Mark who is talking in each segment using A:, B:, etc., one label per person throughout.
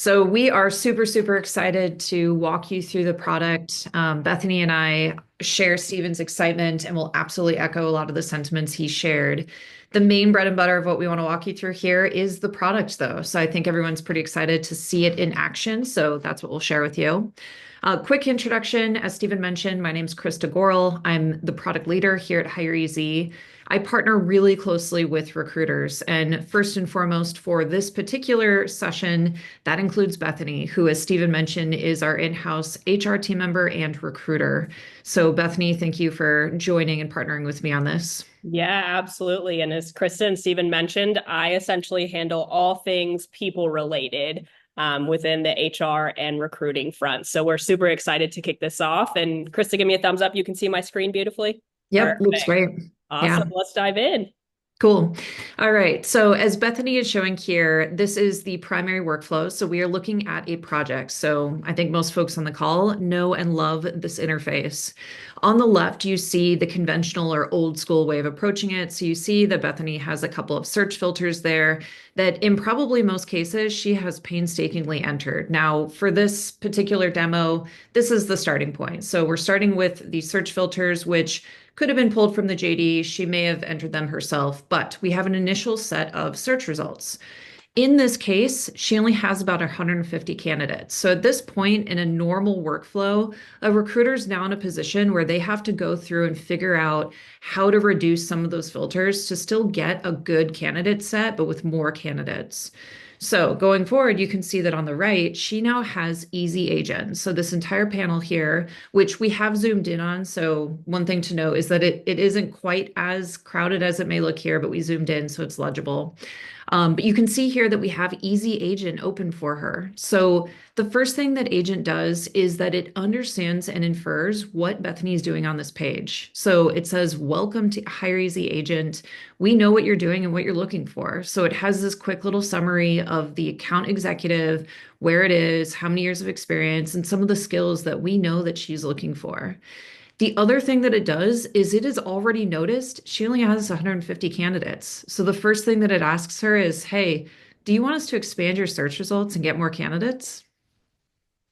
A: So we are super, super excited to walk you through the product. Bethany and I share Steven's excitement and will absolutely echo a lot of the sentiments he shared. The main bread and butter of what we want to walk you through here is the product, though. So I think everyone's pretty excited to see it in action. So that's what we'll share with you. Quick introduction. As Steven mentioned, my name is Krista Gorel. I'm the product leader here at HireEZ. I partner really closely with recruiters. And first and foremost, for this particular session, that includes Bethany, who, as Steven mentioned, is our in-house HR team member and recruiter. So, Bethany, thank you for joining and partnering with me on this.
B: Yeah, absolutely. And as Krista and Stephen mentioned, I essentially handle all things people related within the HR and recruiting front. So we're super excited to kick this off. And Krista, give me a thumbs up. You can see my screen beautifully.
A: Yep, looks
B: Perfect.
A: great.
B: Awesome.
A: Yeah.
B: Let's dive in.
A: Cool. All right. So as Bethany is showing here, this is the primary workflow. So we are looking at a project. So I think most folks on the call know and love this interface. On the left, you see the conventional or old school way of approaching it. So you see that Bethany has a couple of search filters there that in probably most cases, she has painstakingly entered. Now, for this particular demo, this is the starting point. So we're starting with the search filters, which could have been pulled from the JD. She may have entered them herself, but we have an initial set of search results. In this case, she only has about 150 candidates. So at this point in a normal workflow, a recruiter is now in a position where they have to go through and figure out how to reduce some of those filters to still get a good candidate set, but with more candidates. So going forward, you can see that on the right, she now has Easy Agent. So this entire panel here, which we have zoomed in on. So one thing to note is that it isn't quite as crowded as it may look here, but we zoomed in so it's legible. But you can see here that we have Easy Agent open for her. So the first thing that Agent does is that it understands and infers what Bethany is doing on this page. So it says, "Welcome to HireEZ Agent. We know what you're doing and what you're looking for." So it has this quick little summary of the account executive, where it is, how many years of experience, and some of the skills that we know that she's looking for. The other thing that it does is it has already noticed she only has 150 candidates. So the first thing that it asks her is, "Hey, do you want us to expand your search results and get more candidates?"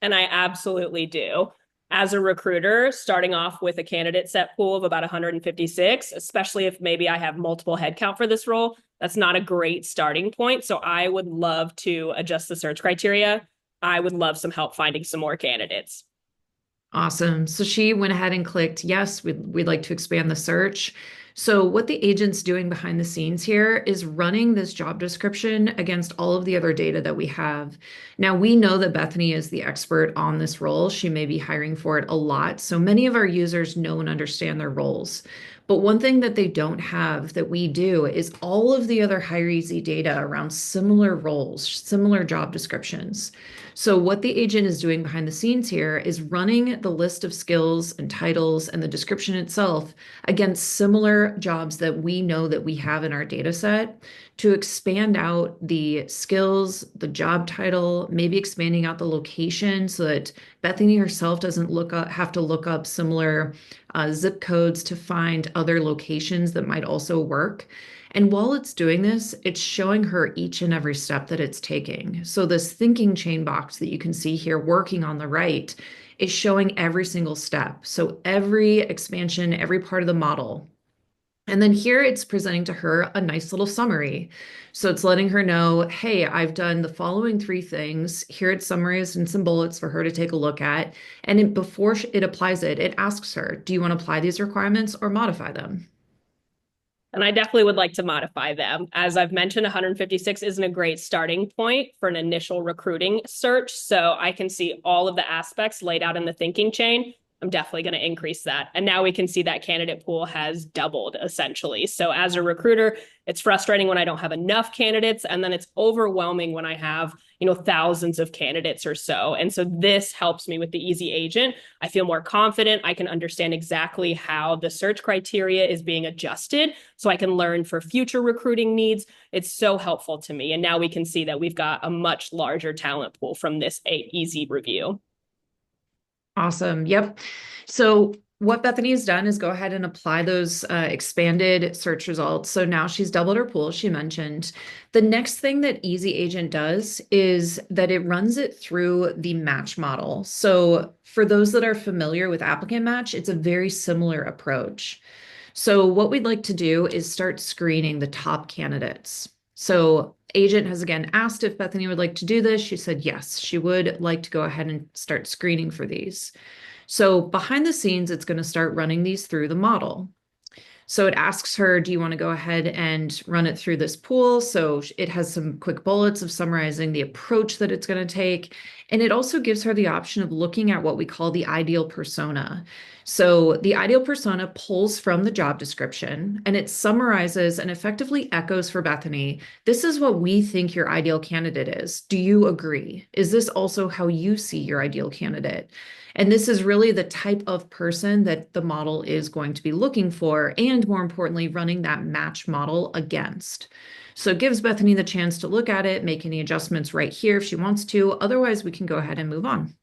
B: And I absolutely do. As a recruiter, starting off with a candidate set pool of about 156, especially if maybe I have multiple headcount for this role, that's not a great starting point. So I would love to adjust the search criteria. I would love some help finding some more candidates.
A: Awesome. So she went ahead and clicked, yes, we'd like to expand the search. So what the agent's doing behind the scenes here is running this job description against all of the other data that we have. Now, we know that Bethany is the expert on this role. She may be hiring for it a lot. So many of our users know and understand their roles. But one thing that they don't have that we do is all of the other HireEZ data around similar roles, similar job descriptions. So what the agent is doing behind the scenes here is running the list of skills and titles and the description itself against similar jobs that we know that we have in our data set to expand out the skills, the job title, maybe expanding out the location so that Bethany herself doesn't have to look up similar zip codes to find other locations that might also work. And while it's doing this, it's showing her each and every step that it's taking. So this thinking chain box that you can see here working on the right is showing every single step. So every expansion, every part of the model. And then here it's presenting to her a nice little summary. So it's letting her know, hey, I've done the following three things. Here it's summarized and some bullets for her to take a look at. And before it applies it, it asks her, do you want to apply these requirements or modify them?
B: And I definitely would like to modify them. As I've mentioned, 156 isn't a great starting point for an initial recruiting search. So I can see all of the aspects laid out in the thinking chain. I'm definitely going to increase that. And now we can see that candidate pool has doubled essentially. So as a recruiter, it's frustrating when I don't have enough candidates. And then it's overwhelming when I have, thousands of candidates or so. And so this helps me with the Easy Agent. I feel more confident. I can understand exactly how the search criteria is being adjusted so I can learn for future recruiting needs. It's so helpful to me. And now we can see that we've got a much larger talent pool from this easy review.
A: Awesome. Yep. So what Bethany has done is go ahead and apply those expanded search results. So now she's doubled her pool, she mentioned. The next thing that Easy Agent does is that it runs it through the match model. So for those that are familiar with Applicant Match, it's a very similar approach. So what we'd like to do is start screening the top candidates. So Agent has again asked if Bethany would like to do this. She said yes, she would like to go ahead and start screening for these. So behind the scenes, it's going to start running these through the model. So it asks her, do you want to go ahead and run it through this pool? So it has some quick bullets of summarizing the approach that it's going to take. And it also gives her the option of looking at what we call the ideal persona. So the ideal persona pulls from the job description and it summarizes and effectively echoes for Bethany. This is what we think your ideal candidate is. Do you agree? Is this also how you see your ideal candidate? And this is really the type of person that the model is going to be looking for, and more importantly, running that match model against. So it gives Bethany the chance to look at it, make any adjustments right here if she wants to. Otherwise, we can go ahead and move on.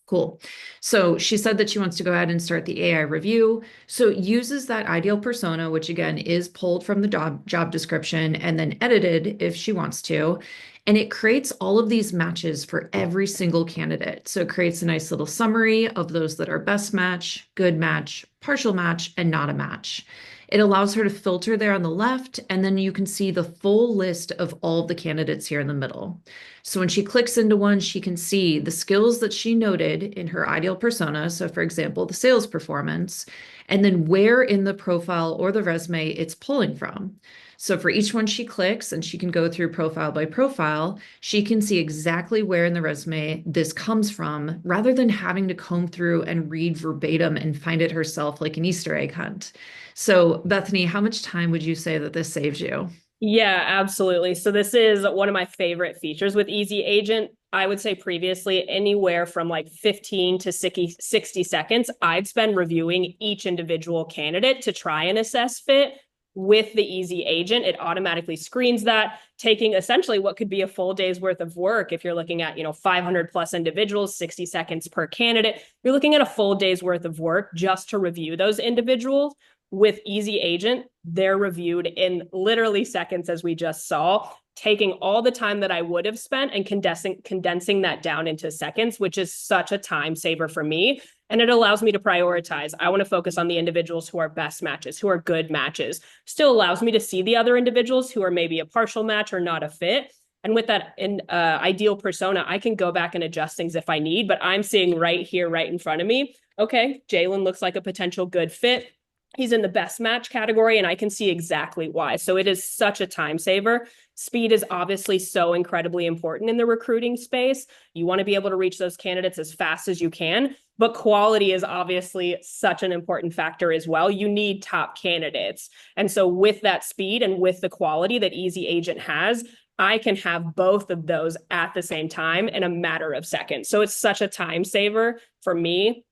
A: Cool. So she said that she wants to go ahead and start the AI review. So it uses that ideal persona, which again is pulled from the job description and then edited if she wants to. And it creates all of these matches for every single candidate. So it creates a nice little summary of those that are best match, good match, partial match, and not a match. It allows her to filter there on the left, and then you can see the full list of all of the candidates here in the middle. So when she clicks into one, she can see the skills that she noted in her ideal persona. So for example, the sales performance, and then where in the profile or the resume it's pulling from. So for each one she clicks, and she can go through profile by profile, she can see exactly where in the resume this comes from, rather than having to comb through and read verbatim and find it herself like an Easter egg hunt. So Bethany, how much time would you say that this saves you?
B: Yeah, absolutely. So this is one of my favorite features with Easy Agent. I would say previously anywhere from like 15 to 60 seconds, I'd spend reviewing each individual candidate to try and assess fit. With the Easy Agent, it automatically screens that, taking essentially what could be a full day's worth of work. If you're looking at, 500 plus individuals, 60 seconds per candidate, you're looking at a full day's worth of work just to review those individuals. With Easy Agent, they're reviewed in literally seconds, as we just saw, taking all the time that I would have spent and condensing that down into seconds, which is such a time saver for me. And it allows me to prioritize. I want to focus on the individuals who are best matches, who are good matches. Still allows me to see the other individuals who are maybe a partial match or not a fit. And with that ideal persona, I can go back and adjust things if I need, but I'm seeing right here, right in front of me, okay, Jalen looks like a potential good fit. He's in the best match category, and I can see exactly why. So it is such a time saver. Speed is obviously so incredibly important in the recruiting space. You want to be able to reach those candidates as fast as you can, but quality is obviously such an important factor as well. You need top candidates. And so with that speed and with the quality that Easy Agent has, I can have both of those at the same time in a matter of seconds. So it's such a time saver for me.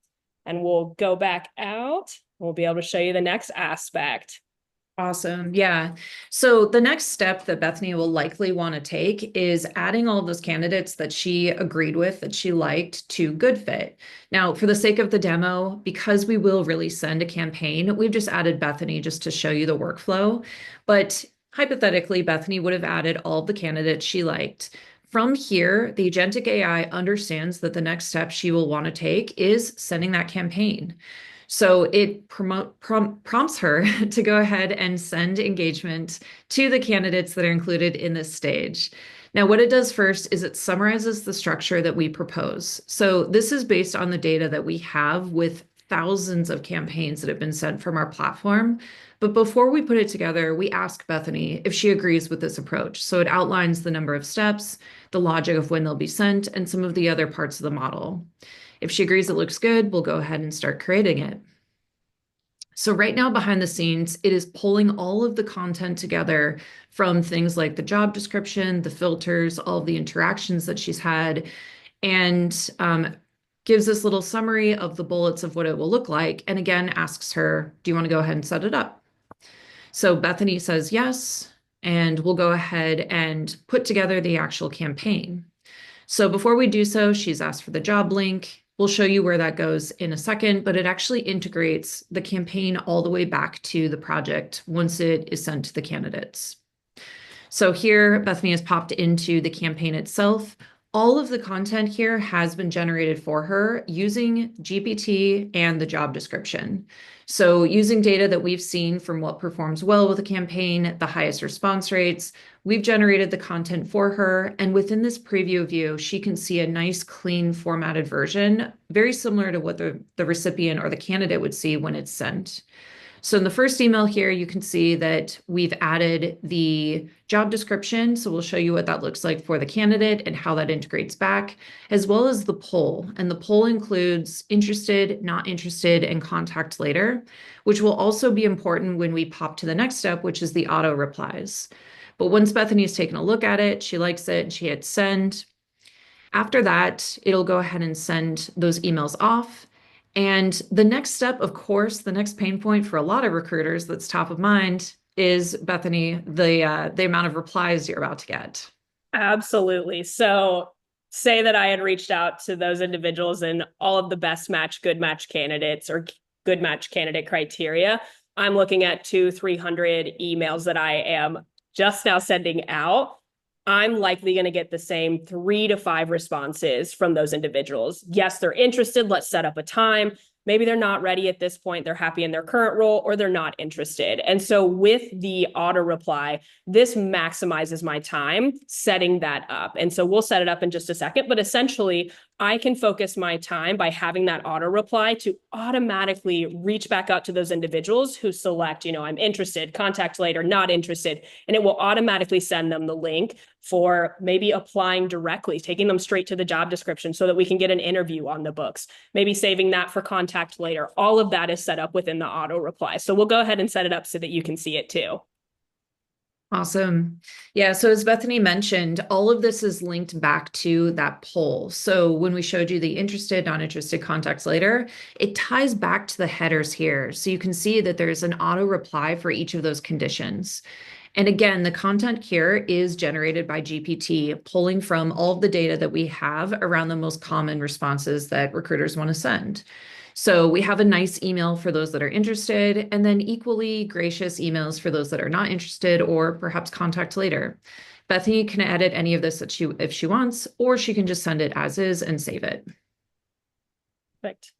B: And we'll go back out. We'll be able to show you the next aspect.
A: Awesome. Yeah. So the next step that Bethany will likely want to take is adding all of those candidates that she agreed with, that she liked, to Good Fit. Now, for the sake of the demo, because we will really send a campaign, we've just added Bethany just to show you the workflow. But hypothetically, Bethany would have added all of the candidates she liked. From here, the agentic AI understands that the next step she will want to take is sending that campaign. So it prompts her to go ahead and send engagement to the candidates that are included in this stage. Now, what it does first is it summarizes the structure that we propose. So this is based on the data that we have with thousands of campaigns that have been sent from our platform. But before we put it together, we ask Bethany if she agrees with this approach. So it outlines the number of steps, the logic of when they'll be sent, and some of the other parts of the model. If she agrees it looks good, we'll go ahead and start creating it. So right now behind the scenes, it is pulling all of the content together from things like the job description, the filters, all of the interactions that she's had, and gives this little summary of the bullets of what it will look like. And again, asks her, do you want to go ahead and set it up? So Bethany says yes, and we'll go ahead and put together the actual campaign. So before we do so, she's asked for the job link. We'll show you where that goes in a second, but it actually integrates the campaign all the way back to the project once it is sent to the candidates. So here, Bethany has popped into the campaign itself. All of the content here has been generated for her using GPT and the job description. So using data that we've seen from what performs well with a campaign, the highest response rates, we've generated the content for her. And within this preview view, she can see a nice, clean, formatted version, very similar to what the recipient or the candidate would see when it's sent. So in the first email here, you can see that we've added the job description. So we'll show you what that looks like for the candidate and how that integrates back, as well as the poll. And the poll includes interested, not interested, and contact later, which will also be important when we pop to the next step, which is the auto replies. But once Bethany's taken a look at it, she likes it, and she hits send. After that, it'll go ahead and send those emails off. And the next step, of course, the next pain point for a lot of recruiters that's top of mind is, Bethany, the amount of replies you're about to get.
B: Absolutely. So say that I had reached out to those individuals and all of the best match, good match candidates or good match candidate criteria. I'm looking at 300 emails that I am just now sending out. I'm likely going to get the same 3 to 5 responses from those individuals. Yes, they're interested. Let's set up a time. Maybe they're not ready at this point. They're happy in their current role or they're not interested. And so with the auto reply, this maximizes my time setting that up. And so we'll set it up in just a second. But essentially, I can focus my time by having that auto reply to automatically reach back out to those individuals who select, I'm interested, contact later, not interested. And it will automatically send them the link for maybe applying directly, taking them straight to the job description so that we can get an interview on the books, maybe saving that for contact later. All of that is set up within the auto reply. So we'll go ahead and set it up so that you can see it too.
A: Awesome. Yeah, so as Bethany mentioned, all of this is linked back to that poll. So when we showed you the interested, not interested contacts later, it ties back to the headers here. So you can see that there's an auto reply for each of those conditions. And again, the content here is generated by GPT, pulling from all of the data that we have around the most common responses that recruiters want to send. So we have a nice email for those that are interested, and then equally gracious emails for those that are not interested or perhaps contact later. Bethany can edit any of this if she wants, or she can just send it as is and save it.
B: Perfect.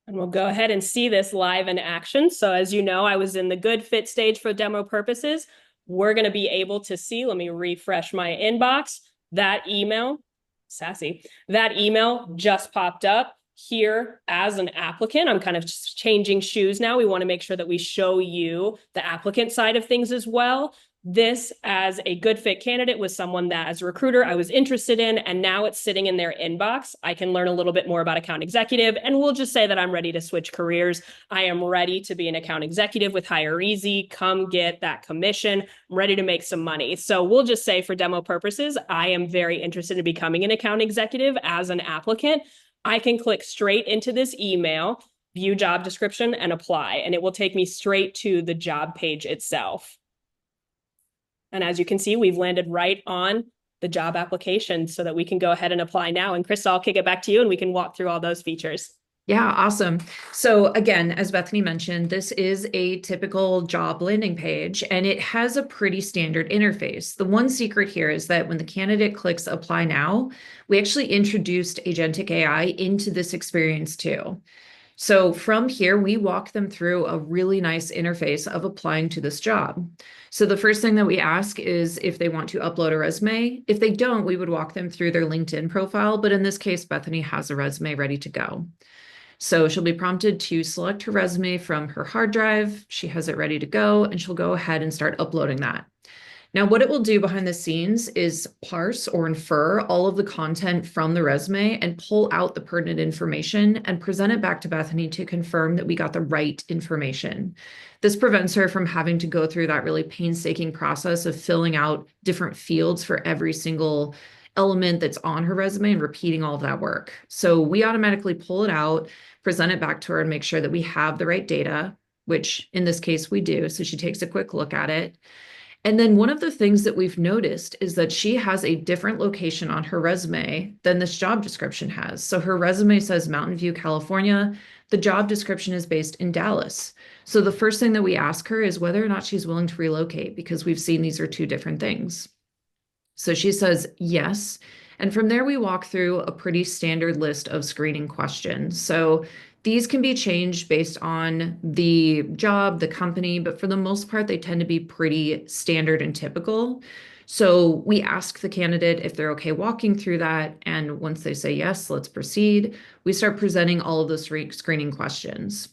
B: And we'll go ahead and see this live in action. So as you know, I was in the good fit stage for demo purposes. We're going to be able to see, let me refresh my inbox, that email, sassy, that email just popped up here as an applicant. I'm kind of just changing shoes now. We want to make sure that we show you the applicant side of things as well. This as a good fit candidate was someone that as a recruiter I was interested in, and now it's sitting in their inbox. I can learn a little bit more about account executive, and we'll just say that I'm ready to switch careers. I am ready to be an account executive with HireEZ. Come get that commission. I'm ready to make some money. So we'll just say for demo purposes, I am very interested in becoming an account executive as an applicant. I can click straight into this email, view job description, and apply, and it will take me straight to the job page itself. And as you can see, we've landed right on the job application so that we can go ahead and apply now. And Krista, I'll kick it back to you and we can walk through all those features.
A: Yeah, awesome. So again, as Bethany mentioned, this is a typical job landing page and it has a pretty standard interface. The one secret here is that when the candidate clicks apply now, we actually introduced agentic AI into this experience too. So from here, we walk them through a really nice interface of applying to this job. So the first thing that we ask is if they want to upload a resume. If they don't, we would walk them through their LinkedIn profile. But in this case, Bethany has a resume ready to go. So she'll be prompted to select her resume from her hard drive. She has it ready to go, and she'll go ahead and start uploading that. Now, what it will do behind the scenes is parse or infer all of the content from the resume and pull out the pertinent information and present it back to Bethany to confirm that we got the right information. This prevents her from having to go through that really painstaking process of filling out different fields for every single element that's on her resume and repeating all of that work. So we automatically pull it out, present it back to her, and make sure that we have the right data, which in this case we do. So she takes a quick look at it. And then one of the things that we've noticed is that she has a different location on her resume than this job description has. So her resume says Mountain View, California. The job description is based in Dallas. So the first thing that we ask her is whether or not she's willing to relocate because we've seen these are two different things. So she says yes. And from there, we walk through a pretty standard list of screening questions. So these can be changed based on the job, the company, but for the most part, they tend to be pretty standard and typical. So we ask the candidate if they're okay walking through that. And once they say yes, let's proceed, we start presenting all of those screening questions.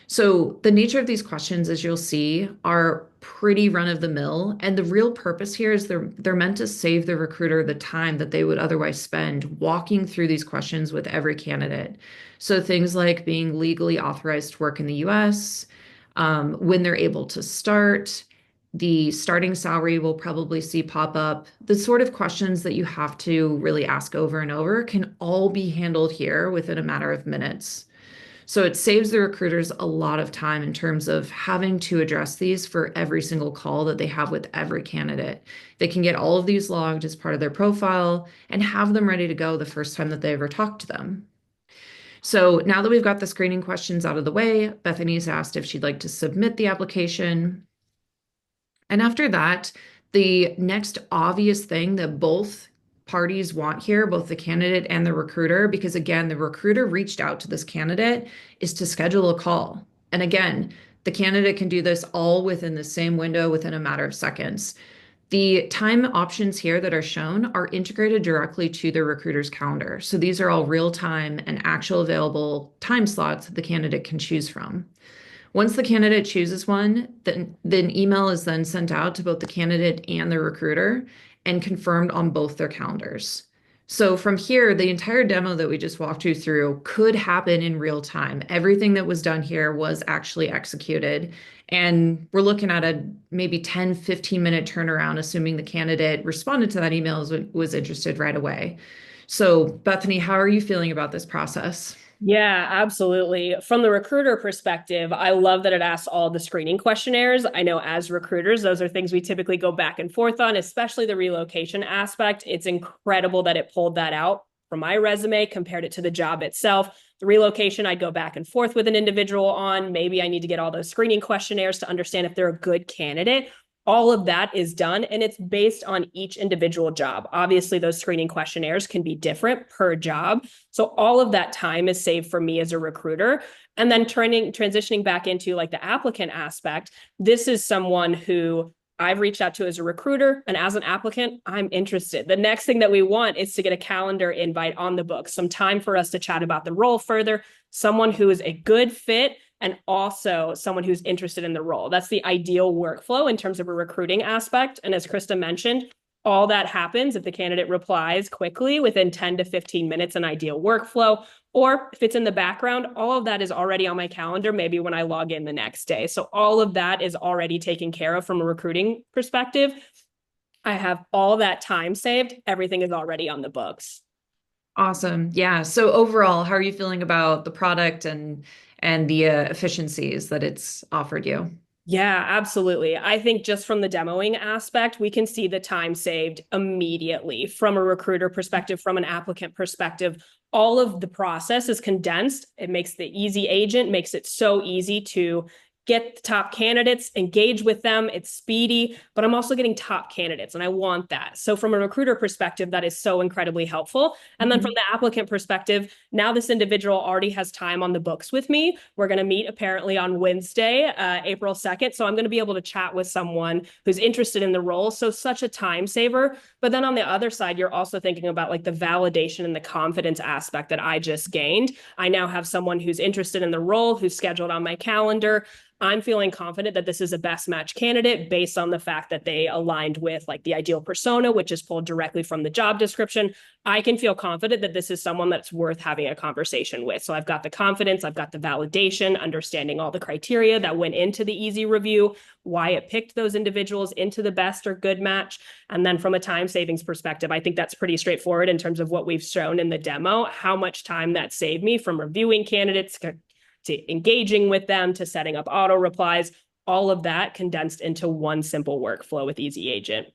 A: So the nature of these questions, as you'll see, are pretty run of the mill. And the real purpose here is they're meant to save the recruiter the time that they would otherwise spend walking through these questions with every candidate. So things like being legally authorized to work in the US, when they're able to start, the starting salary will probably see pop up. The sort of questions that you have to really ask over and over can all be handled here within a matter of minutes. So it saves the recruiters a lot of time in terms of having to address these for every single call that they have with every candidate. They can get all of these logged as part of their profile and have them ready to go the first time that they ever talk to them. So now that we've got the screening questions out of the way, Bethany's asked if she'd like to submit the application. And after that, the next obvious thing that both parties want here, both the candidate and the recruiter, because again, the recruiter reached out to this candidate, is to schedule a call. And again, the candidate can do this all within the same window within a matter of seconds. The time options here that are shown are integrated directly to the recruiter's calendar. So these are all real time and actual available time slots that the candidate can choose from. Once the candidate chooses one, then email is then sent out to both the candidate and the recruiter and confirmed on both their calendars. So from here, the entire demo that we just walked you through could happen in real time. Everything that was done here was actually executed. And we're looking at a maybe 10, 15-minute turnaround, assuming the candidate responded to that email, was interested right away. So Bethany, how are you feeling about this process?
B: Yeah, absolutely. From the recruiter perspective, I love that it asks all the screening questionnaires. I know as recruiters, those are things we typically go back and forth on, especially the relocation aspect. It's incredible that it pulled that out from my resume, compared it to the job itself. The relocation, I'd go back and forth with an individual on. Maybe I need to get all those screening questionnaires to understand if they're a good candidate. All of that is done, and it's based on each individual job. Obviously, those screening questionnaires can be different per job. So all of that time is saved for me as a recruiter. And then transitioning back into like the applicant aspect, this is someone who I've reached out to as a recruiter, and as an applicant, I'm interested. The next thing that we want is to get a calendar invite on the book, some time for us to chat about the role further, someone who is a good fit, and also someone who's interested in the role. That's the ideal workflow in terms of a recruiting aspect. And as Krista mentioned, all that happens if the candidate replies quickly within 10 to 15 minutes, an ideal workflow. Or if it's in the background, all of that is already on my calendar, maybe when I log in the next day. So all of that is already taken care of from a recruiting perspective. I have all that time saved. Everything is already on the books.
A: Awesome. Yeah. So overall, how are you feeling about the product and the efficiencies that it's offered you?
B: Yeah, absolutely. I think just from the demoing aspect, we can see the time saved immediately from a recruiter perspective, from an applicant perspective. All of the process is condensed. It makes the easy agent, makes it so easy to get the top candidates, engage with them. It's speedy, but I'm also getting top candidates, and I want that. So from a recruiter perspective, that is so incredibly helpful. And then from
A: Mhm.
B: the applicant perspective, now this individual already has time on the books with me. We're going to meet apparently on Wednesday, April 2nd. So I'm going to be able to chat with someone who's interested in the role. So such a time saver. But then on the other side, you're also thinking about like the validation and the confidence aspect that I just gained. I now have someone who's interested in the role, who's scheduled on my calendar. I'm feeling confident that this is a best match candidate based on the fact that they aligned with like the ideal persona, which is pulled directly from the job description. I can feel confident that this is someone that's worth having a conversation with. So I've got the confidence, I've got the validation, understanding all the criteria that went into the easy review, why it picked those individuals into the best or good match. And then from a time savings perspective, I think that's pretty straightforward in terms of what we've shown in the demo, how much time that saved me from reviewing candidates to engaging with them, to setting up auto replies. all of that condensed into one simple workflow with Easy Agent.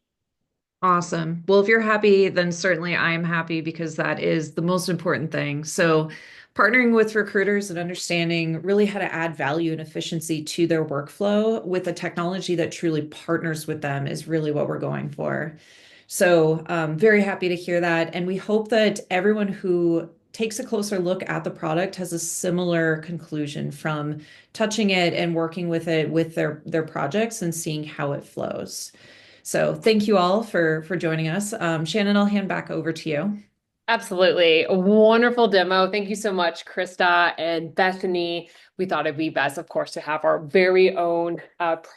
A: Awesome. Well, if you're happy, then certainly I am happy because that is the most important thing. So, partnering with recruiters and understanding really how to add value and efficiency to their workflow with a technology that truly partners with them is really what we're going for. So, very happy to hear that. And we hope that everyone who takes a closer look at the product has a similar conclusion from touching it and working with it with their projects and seeing how it flows. So thank you all for joining us. Shannon, I'll hand back over to you.
C: Absolutely. A wonderful demo. Thank you so much, Krista and Bethany. We thought it'd be best, of course, to have our very own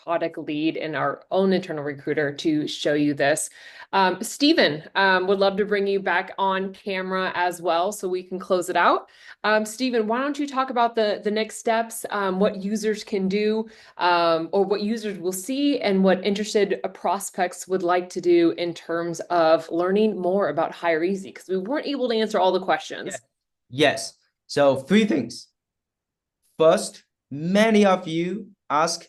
C: product lead and our own internal recruiter to show you this. Stephen, would love to bring you back on camera as well so we can close it out. Stephen, why don't you talk about the next steps, what users can do, or what users will see, and what interested prospects would like to do in terms of learning more about HireEZ, because we weren't able to answer all the questions.
D: Yes. So 3 things. First, many of you ask,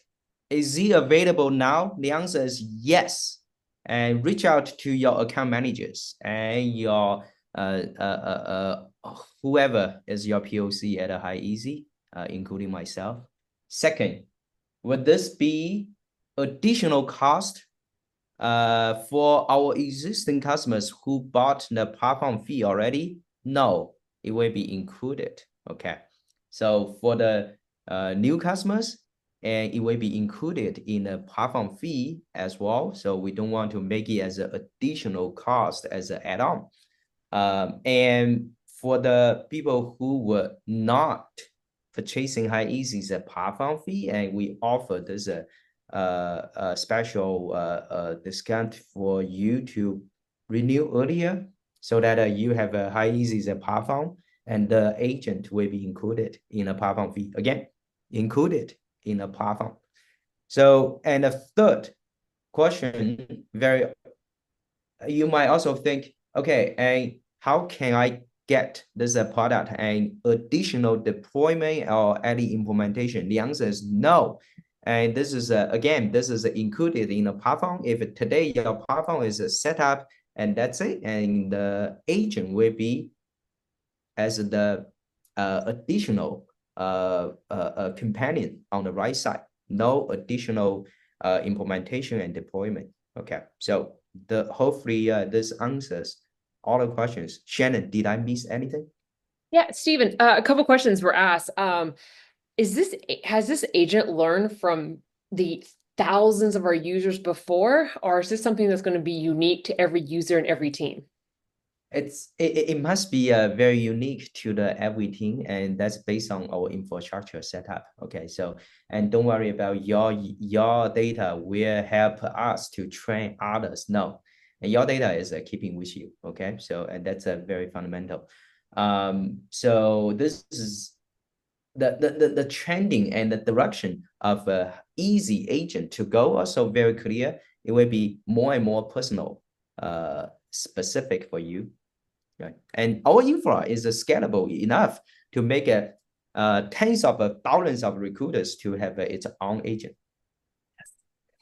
D: is it available now? The answer is yes. And reach out to your account managers and your whoever is your POC at a HireEZ, including myself. Second, would this be additional cost for our existing customers who bought the platform fee already? No, it will be included. Okay. So for the new customers, and it will be included in the platform fee as well. So we don't want to make it as an additional cost as an add-on. And for the people who were not purchasing HireEZ's platform fee, and we offer this a special discount for you to renew earlier, so that you have a HireEZ's platform, and the agent will be included in a platform fee. Again, included in a platform. So, and the third question, you might also think, okay, and how can I get this product and additional deployment or any implementation? The answer is no. And this is, again, this is included in a platform. If today your platform is set up and that's it, and the agent will be as the additional companion on the right side, no additional implementation and deployment. Okay, so hopefully this answers all the questions. Shannon, did I miss anything?
C: Yeah, Stephen, a couple questions were asked. Has this agent learned from the thousands of our users before, or is this something that's going to be unique to every user and every team?
D: It must be very unique to the every team, and that's based on our infrastructure setup. Okay, so, and don't worry about your data will help us to train others. No, and your data is keeping with you. Okay, so, and that's a very fundamental. So this is the trending and the direction of Easy Agent to go also very clear. It will be more and more personal, specific for you. Right. And our infra is scalable enough to make tens of thousands of recruiters to have its own agent.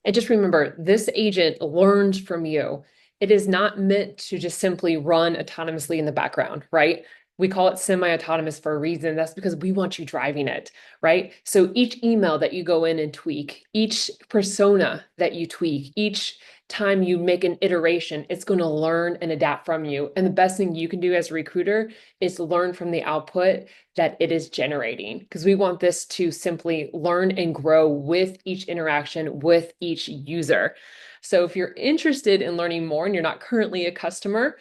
C: And just remember, this agent learns from you. It is not meant to just simply run autonomously in the background, right? We call it semi-autonomous for a reason. That's because we want you driving it, right? So each email that you go in and tweak, each persona that you tweak, each time you make an iteration, it's going to learn and adapt from you. And the best thing you can do as a recruiter is learn from the output that it is generating, because we want this to simply learn and grow with each interaction, with each user. So if you're interested in learning more and you're not currently a customer,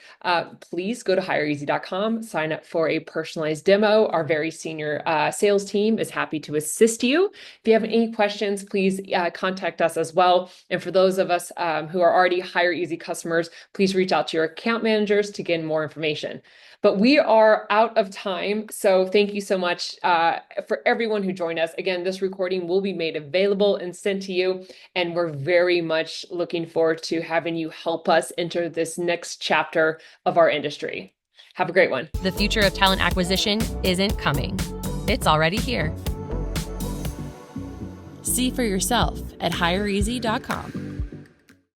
C: please go to HireEZ.com, sign up for a personalized demo. Our very senior sales team is happy to assist you. If you have any questions, please contact us as well. And for those of us who are already HireEZ customers, please reach out to your account managers to get more information. But we are out of time. So thank you so much for everyone who joined us. Again, this recording will be made available and sent to you. And we're very much looking forward to having you help us enter this next chapter of our industry. Have a great one.
E: The future of talent acquisition isn't coming. It's already here. See for yourself at HireEZ.com.